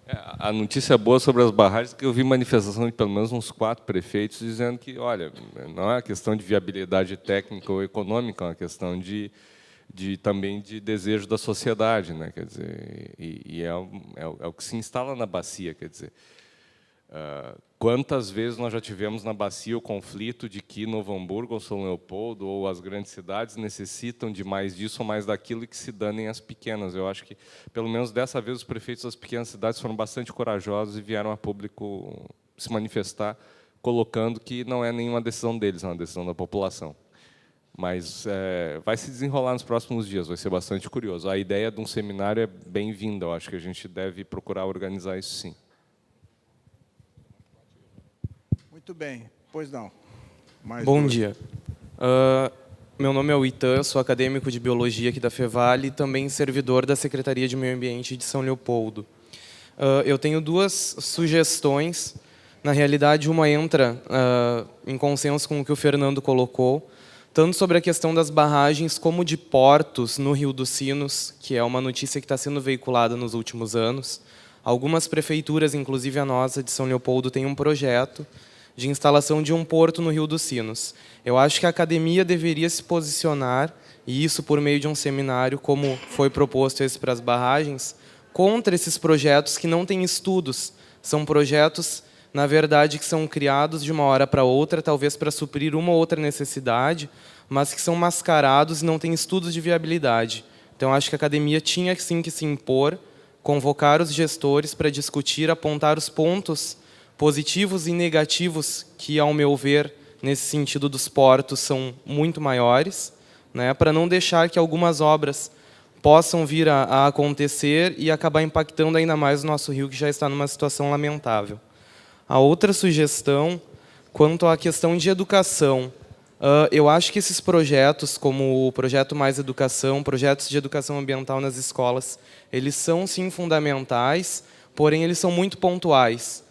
A notícia boa sobre as barragens é que eu vi manifestação de pelo menos uns 4 prefeitos dizendo que, olha, não é uma questão de viabilidade técnica ou econômica, é uma questão também de desejo da sociedade, né? Quer dizer, é o que se instala na bacia, quer dizer. Quantas vezes nós já tivemos na bacia o conflito de que Novo Hamburgo ou São Leopoldo ou as grandes cidades necessitam de mais disso ou mais daquilo e que se danem as pequenas. Eu acho que, pelo menos dessa vez, os prefeitos das pequenas cidades foram bastante corajosos e vieram a público se manifestar, colocando que não é nenhuma decisão deles, é uma decisão da população. Mas vai se desenrolar nos próximos dias, vai ser bastante curioso. A ideia de um seminário é bem-vinda, eu acho que a gente deve procurar organizar isso, sim. Muito bem, pois não. Bom dia. Meu nome é Itan, sou acadêmico de Biologia aqui da Fevale e também servidor da Secretaria de Meio Ambiente de São Leopoldo. Eu tenho 2 sugestões. Na realidade, uma entra em consenso com o que o Fernando colocou, tanto sobre a questão das barragens como de portos no Rio dos Sinos, que é uma notícia que está sendo veiculada nos últimos anos. Algumas prefeituras, inclusive a nossa de São Leopoldo, têm um projeto de instalação de um porto no Rio dos Sinos. Eu acho que a academia deveria se posicionar, e isso por meio de um seminário, como foi proposto esse para as barragens, contra esses projetos que não têm estudos. São projetos, na verdade, que são criados de uma hora para outra, talvez para suprir uma ou outra necessidade, mas que são mascarados e não têm estudos de viabilidade. Então, acho que a academia tinha sim que se impor, convocar os gestores para discutir, apontar os pontos positivos e negativos que, ao meu ver, nesse sentido dos portos, são muito maiores, né, para não deixar que algumas obras possam vir a acontecer e acabar impactando ainda mais o nosso rio, que já está numa situação lamentável. A outra sugestão, quanto à questão de educação, eu acho que esses projetos, como o Projeto Mais Educação, projetos de educação ambiental nas escolas, eles são, sim, fundamentais, porém, eles são muito pontuais.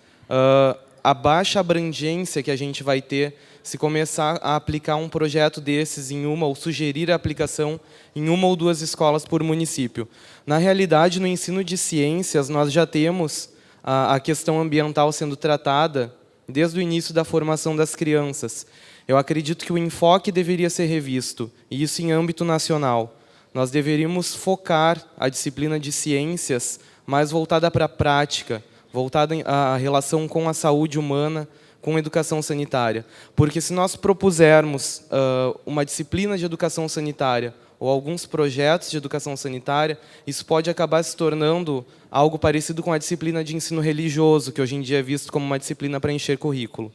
A baixa abrangência que a gente vai ter se começar a aplicar um projeto desses em uma, ou sugerir a aplicação em uma ou 2 escolas por município. Na realidade, no ensino de ciências, nós já temos a questão ambiental sendo tratada desde o início da formação das crianças. Eu acredito que o enfoque deveria ser revisto, e isso em âmbito nacional. Nós deveríamos focar a disciplina de ciências mais voltada para a prática, voltada à relação com a saúde humana, com a educação sanitária. Porque se nós propusermos uma disciplina de educação sanitária ou alguns projetos de educação sanitária, isso pode acabar se tornando algo parecido com a disciplina de ensino religioso, que hoje em dia é visto como uma disciplina para encher currículo.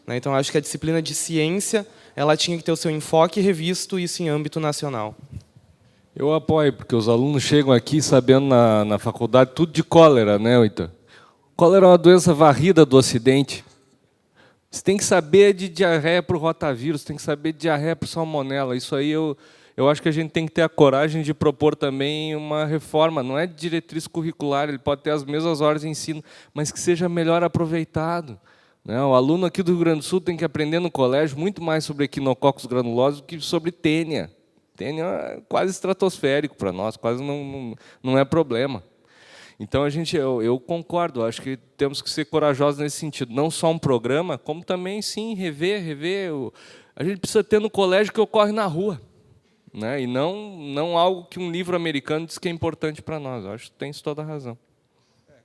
Então, acho que a disciplina de ciência ela tinha que ter o seu enfoque revisto, isso em âmbito nacional. Eu apoio, porque os alunos chegam aqui sabendo na faculdade tudo de cólera, né, Itan? Cólera é uma doença varrida do Ocidente. Você tem que saber de diarreia para o rotavírus, tem que saber de diarreia para o salmonela. Isso aí eu acho que a gente tem que ter a coragem de propor também uma reforma. Não é de diretriz curricular, ele pode ter as mesmas horas de ensino, mas que seja melhor aproveitado. O aluno aqui do Rio Grande do Sul tem que aprender no colégio muito mais sobre equinococos granulosos do que sobre tênia. Tênia é quase estratosférico para nós, quase não é problema. Então, eu concordo, acho que temos que ser corajosos nesse sentido. Não só um programa, como também, sim, rever. A gente precisa ter no colégio que ocorre na rua, né? E não algo que um livro americano diz que é importante para nós. Eu acho que tem toda a razão.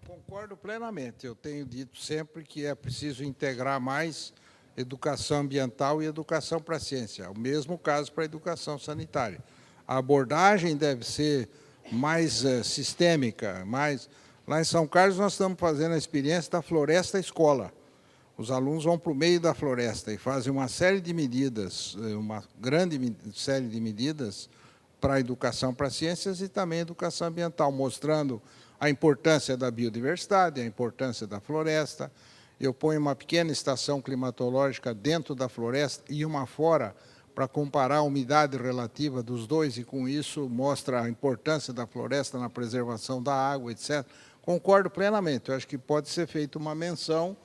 Concordo plenamente. Eu tenho dito sempre que é preciso integrar mais educação ambiental e educação para a ciência. O mesmo caso para a educação sanitária. A abordagem deve ser mais sistêmica. Lá em São Carlos, nós estamos fazendo a experiência da floresta escola. Os alunos vão para o meio da floresta e fazem uma série de medidas, uma grande série de medidas para a educação para ciências e também educação ambiental, mostrando a importância da biodiversidade, a importância da floresta. Eu ponho uma pequena estação climatológica dentro da floresta e uma fora para comparar a umidade relativa dos dois e, com isso, mostra a importância da floresta na preservação da água, etc. Concordo plenamente. Eu acho que pode ser feita uma menção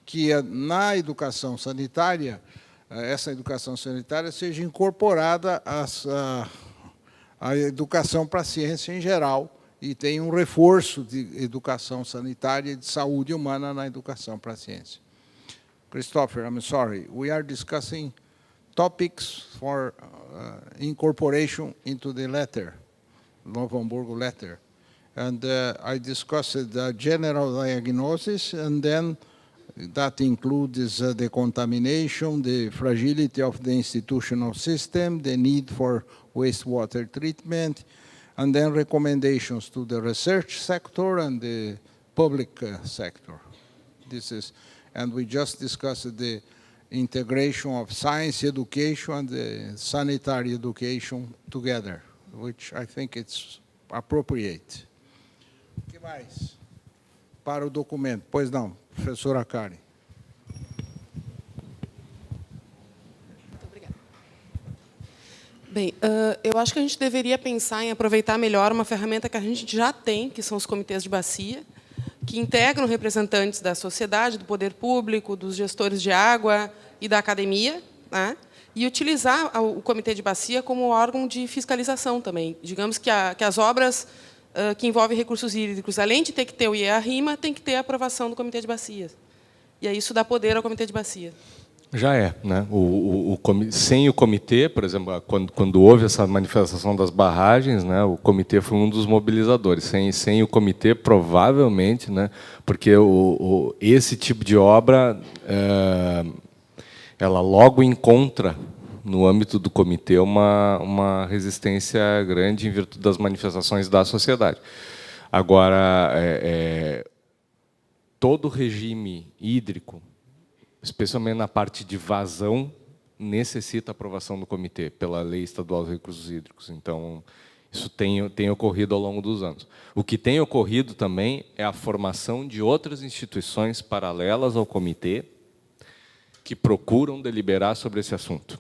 que na educação sanitária, essa educação sanitária seja incorporada à educação para a ciência em geral e tem um reforço de educação sanitária e de saúde humana na educação para a ciência. Christopher, I'm sorry, we are discussing topics for incorporation into the letter, Novo Hamburgo letter. And I discussed the general diagnosis, and then that includes the contamination, the fragility of the institutional system, the need for wastewater treatment, and then recommendations to the research sector and the public sector. And we just discussed the integration of science education and the sanitary education together, which I think it's appropriate. O que mais? Para o documento. Pois não, professora Karen. Muito obrigada. Bem, eu acho que a gente deveria pensar em aproveitar melhor uma ferramenta que a gente já tem, que são os comitês de bacia, que integram representantes da sociedade, do poder público, dos gestores de água e da academia, né? E utilizar o comitê de bacia como órgão de fiscalização também. Digamos que as obras que envolvem recursos hídricos, além de ter que ter o IEA-RIMA, tem que ter a aprovação do comitê de bacias. E aí isso dá poder ao comitê de bacia. Já é, né? Sem o comitê, por exemplo, quando houve essa manifestação das barragens, né, o comitê foi um dos mobilizadores. Sem o comitê, provavelmente, né, porque esse tipo de obra, ela logo encontra no âmbito do comitê uma resistência grande em virtude das manifestações da sociedade. Agora, todo o regime hídrico, especialmente na parte de vazão, necessita aprovação do comitê pela Lei Estadual dos Recursos Hídricos. Então, isso tem ocorrido ao longo dos anos. O que tem ocorrido também é a formação de outras instituições paralelas ao comitê que procuram deliberar sobre esse assunto.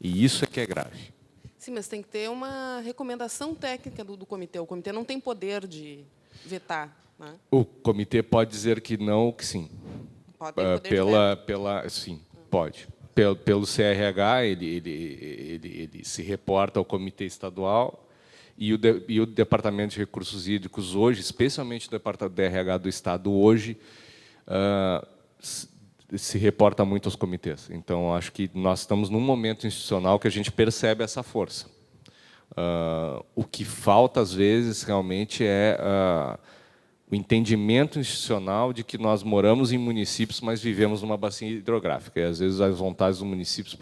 E isso é que é grave. Sim, mas tem que ter uma recomendação técnica do comitê. O comitê não tem poder de vetar, né? O comitê pode dizer que não ou que sim. Pode ter poder de veto. Sim, pode. Pelo CRH, ele se reporta ao comitê estadual e o Departamento de Recursos Hídricos hoje, especialmente o Departamento de RH do Estado hoje, se reporta muito aos comitês. Então, acho que nós estamos num momento institucional que a gente percebe essa força. O que falta, às vezes, realmente é o entendimento institucional de que nós moramos em municípios, mas vivemos numa bacia hidrográfica. E, às vezes, as vontades dos municípios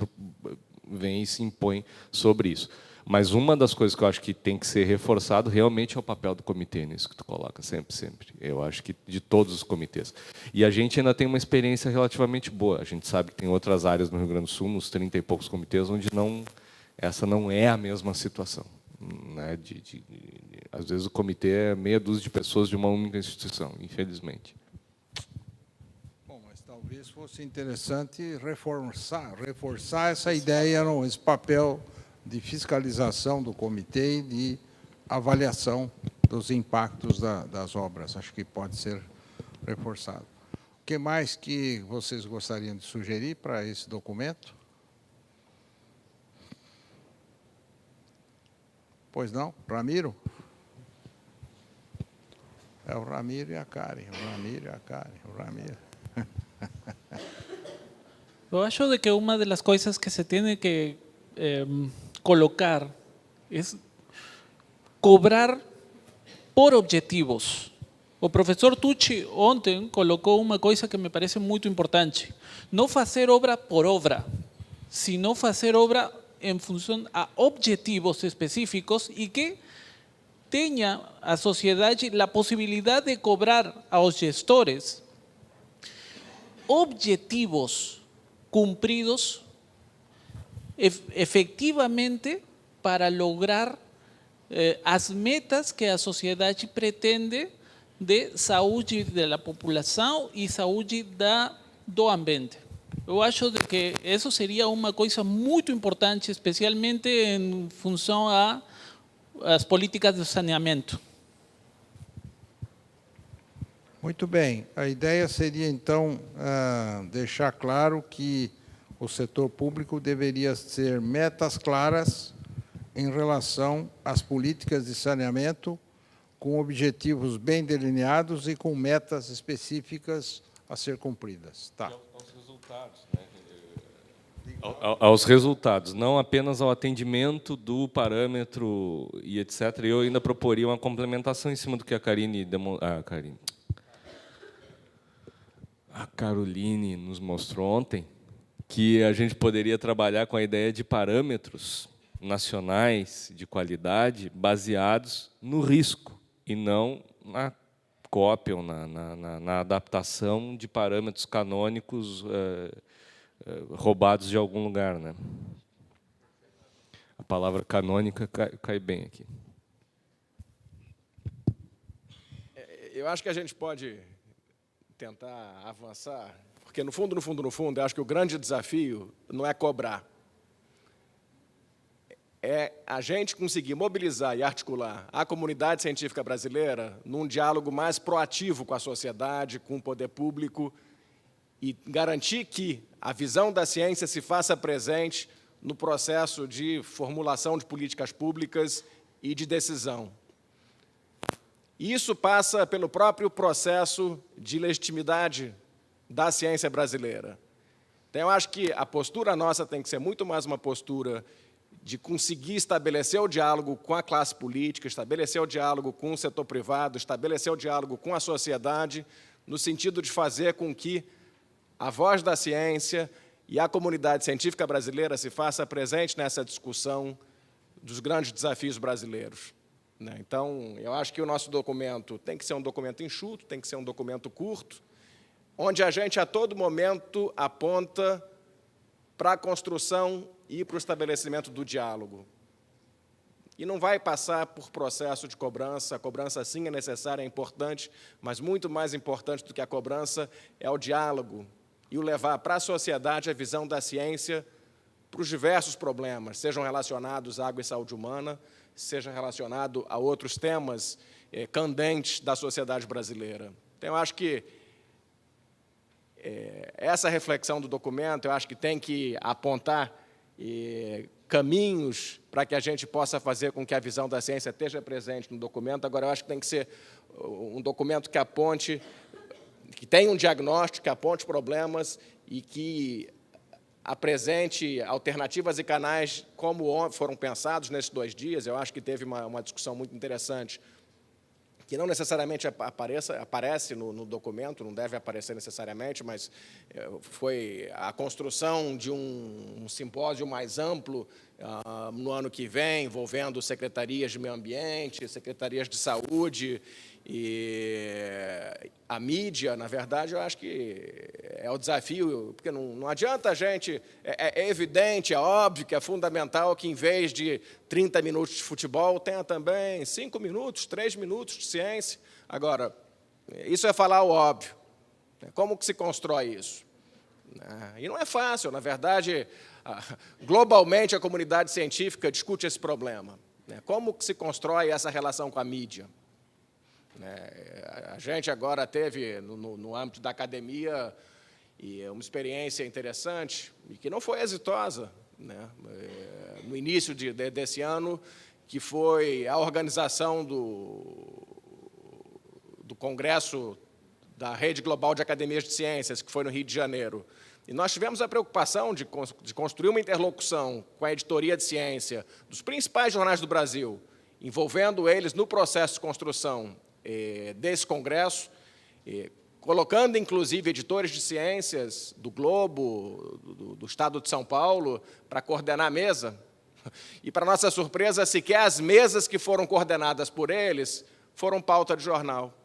vêm e se impõem sobre isso. Mas uma das coisas que eu acho que tem que ser reforçado realmente é o papel do comitê, nisso que tu coloca, sempre, sempre. Eu acho que de todos os comitês. E a gente ainda tem uma experiência relativamente boa. A gente sabe que tem outras áreas no Rio Grande do Sul, uns 30 e poucos comitês, onde essa não é a mesma situação, né? Às vezes o comitê é meia dúzia de pessoas de uma única instituição, infelizmente. Bom, mas talvez fosse interessante reforçar essa ideia, esse papel de fiscalização do comitê e de avaliação dos impactos das obras. Acho que pode ser reforçado. O que mais que vocês gostariam de sugerir para esse documento? Pois não? Ramiro? É o Ramiro e a Karen. O Ramiro e a Karen. O Ramiro. Eu acho de que uma das coisas que se tem que colocar es cobrar por objetivos. O professor Tucci ontem colocou uma coisa que me parece muito importante. Não fazer obra por obra, sino fazer obra em função a objetivos específicos e que tenha a sociedade a possibilidade de cobrar aos gestores objetivos cumpridos efectivamente para lograr as metas que a sociedade pretende de saúde da população e saúde do ambiente. Eu acho que isso seria uma coisa muito importante, especialmente em função às políticas de saneamento. Muito bem. A ideia seria, então, deixar claro que o setor público deveria ter metas claras em relação às políticas de saneamento com objetivos bem delineados e com metas específicas a ser cumpridas. Tá. Aos resultados, né? Aos resultados, não apenas ao atendimento do parâmetro e etc. Eu ainda proporia uma complementação em cima do que a Caroline nos mostrou ontem, que a gente poderia trabalhar com a ideia de parâmetros nacionais de qualidade baseados no risco e não na cópia ou na adaptação de parâmetros canônicos roubados de algum lugar, né? A palavra canônica cai bem aqui. Eu acho que a gente pode tentar avançar, porque no fundo, eu acho que o grande desafio não é cobrar, é a gente conseguir mobilizar e articular a comunidade científica brasileira num diálogo mais proativo com a sociedade, com o poder público, e garantir que a visão da ciência se faça presente no processo de formulação de políticas públicas e de decisão. Isso passa pelo próprio processo de legitimidade da ciência brasileira. Então, eu acho que a postura nossa tem que ser muito mais uma postura de conseguir estabelecer o diálogo com a classe política, estabelecer o diálogo com o setor privado, estabelecer o diálogo com a sociedade, no sentido de fazer com que a voz da ciência e a comunidade científica brasileira se faça presente nessa discussão dos grandes desafios brasileiros. Então, eu acho que o nosso documento tem que ser um documento enxuto, tem que ser um documento curto, onde a gente, a todo momento, aponta para a construção e para o estabelecimento do diálogo. E não vai passar por processo de cobrança. A cobrança, sim, é necessária, é importante, mas muito mais importante do que a cobrança é o diálogo e o levar para a sociedade a visão da ciência para os diversos problemas, sejam relacionados à água e saúde humana, seja relacionado a outros temas candentes da sociedade brasileira. Então, eu acho que essa reflexão do documento, eu acho que tem que apontar caminhos para que a gente possa fazer com que a visão da ciência esteja presente no documento. Agora, eu acho que tem que ser um documento que aponte, que tenha um diagnóstico, que aponte problemas e que apresente alternativas e canais como foram pensados nesses 2 dias. Eu acho que teve uma discussão muito interessante, que não necessariamente aparece no documento, não deve aparecer necessariamente, mas foi a construção de um simpósio mais amplo no ano que vem, envolvendo secretarias de meio ambiente, secretarias de saúde e a mídia. Na verdade, eu acho que é o desafio, porque não adianta a gente... É evidente, é óbvio que é fundamental que, em vez de 30 minutos de futebol, tenha também 5 minutos, 3 minutos de ciência. Agora, isso é falar o óbvio. Como que se constrói isso? E não é fácil, na verdade, globalmente a comunidade científica discute esse problema. Como que se constrói essa relação com a mídia? A gente agora teve, no âmbito da academia, uma experiência interessante e que não foi exitosa, no início desse ano, que foi a organização do Congresso da Rede Global de Academias de Ciências, que foi no Rio de Janeiro. E nós tivemos a preocupação de construir uma interlocução com a editoria de ciência dos principais jornais do Brasil, envolvendo eles no processo de construção desse congresso, colocando, inclusive, editores de ciências do Globo, do Estado de São Paulo, para coordenar a mesa. E, para nossa surpresa, sequer as mesas que foram coordenadas por eles foram pauta de jornal.